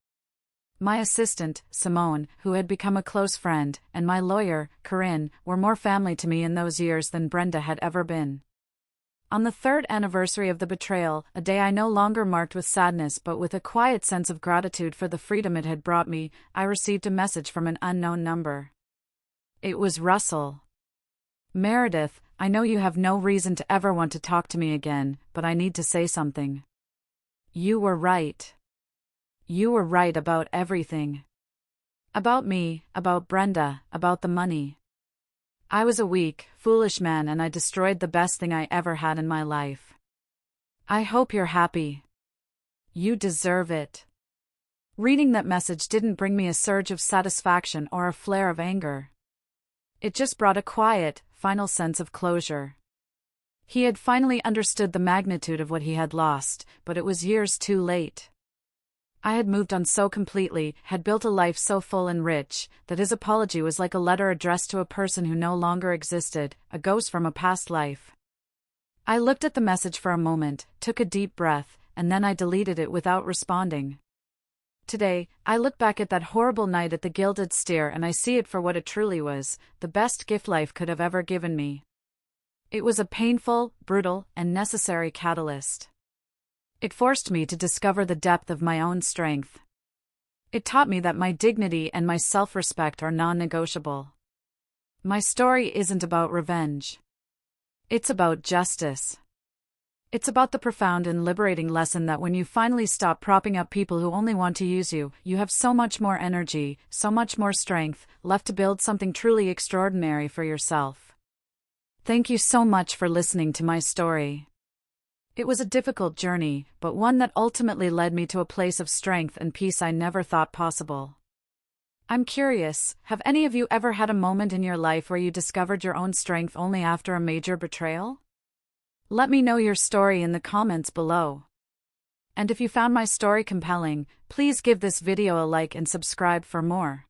My assistant, Simone, who had become a close friend, and my lawyer, Corinne, were more family to me in those years than Brenda had ever been. On the 3rd anniversary of the betrayal, a day I no longer marked with sadness but with a quiet sense of gratitude for the freedom it had brought me, I received a message from an unknown number. It was Russell. "Meredith, I know you have no reason to ever want to talk to me again, but I need to say something. You were right. You were right about everything. About me, about Brenda, about the money. I was a weak, foolish man and I destroyed the best thing I ever had in my life. I hope you're happy. You deserve it." Reading that message didn't bring me a surge of satisfaction or a flare of anger. It just brought a quiet, final sense of closure. He had finally understood the magnitude of what he had lost, but it was years too late. I had moved on so completely, had built a life so full and rich, that his apology was like a letter addressed to a person who no longer existed, a ghost from a past life. I looked at the message for a moment, took a deep breath, and then I deleted it without responding. Today, I look back at that horrible night at the Gilded Steer and I see it for what it truly was, the best gift life could have ever given me. It was a painful, brutal, and necessary catalyst. It forced me to discover the depth of my own strength. It taught me that my dignity and my self-respect are non-negotiable. My story isn't about revenge. It's about justice. It's about the profound and liberating lesson that when you finally stop propping up people who only want to use you, you have so much more energy, so much more strength, left to build something truly extraordinary for yourself. Thank you so much for listening to my story. It was a difficult journey, but one that ultimately led me to a place of strength and peace I never thought possible. I'm curious, have any of you ever had a moment in your life where you discovered your own strength only after a major betrayal? Let me know your story in the comments below. And if you found my story compelling, please give this video a like and subscribe for more.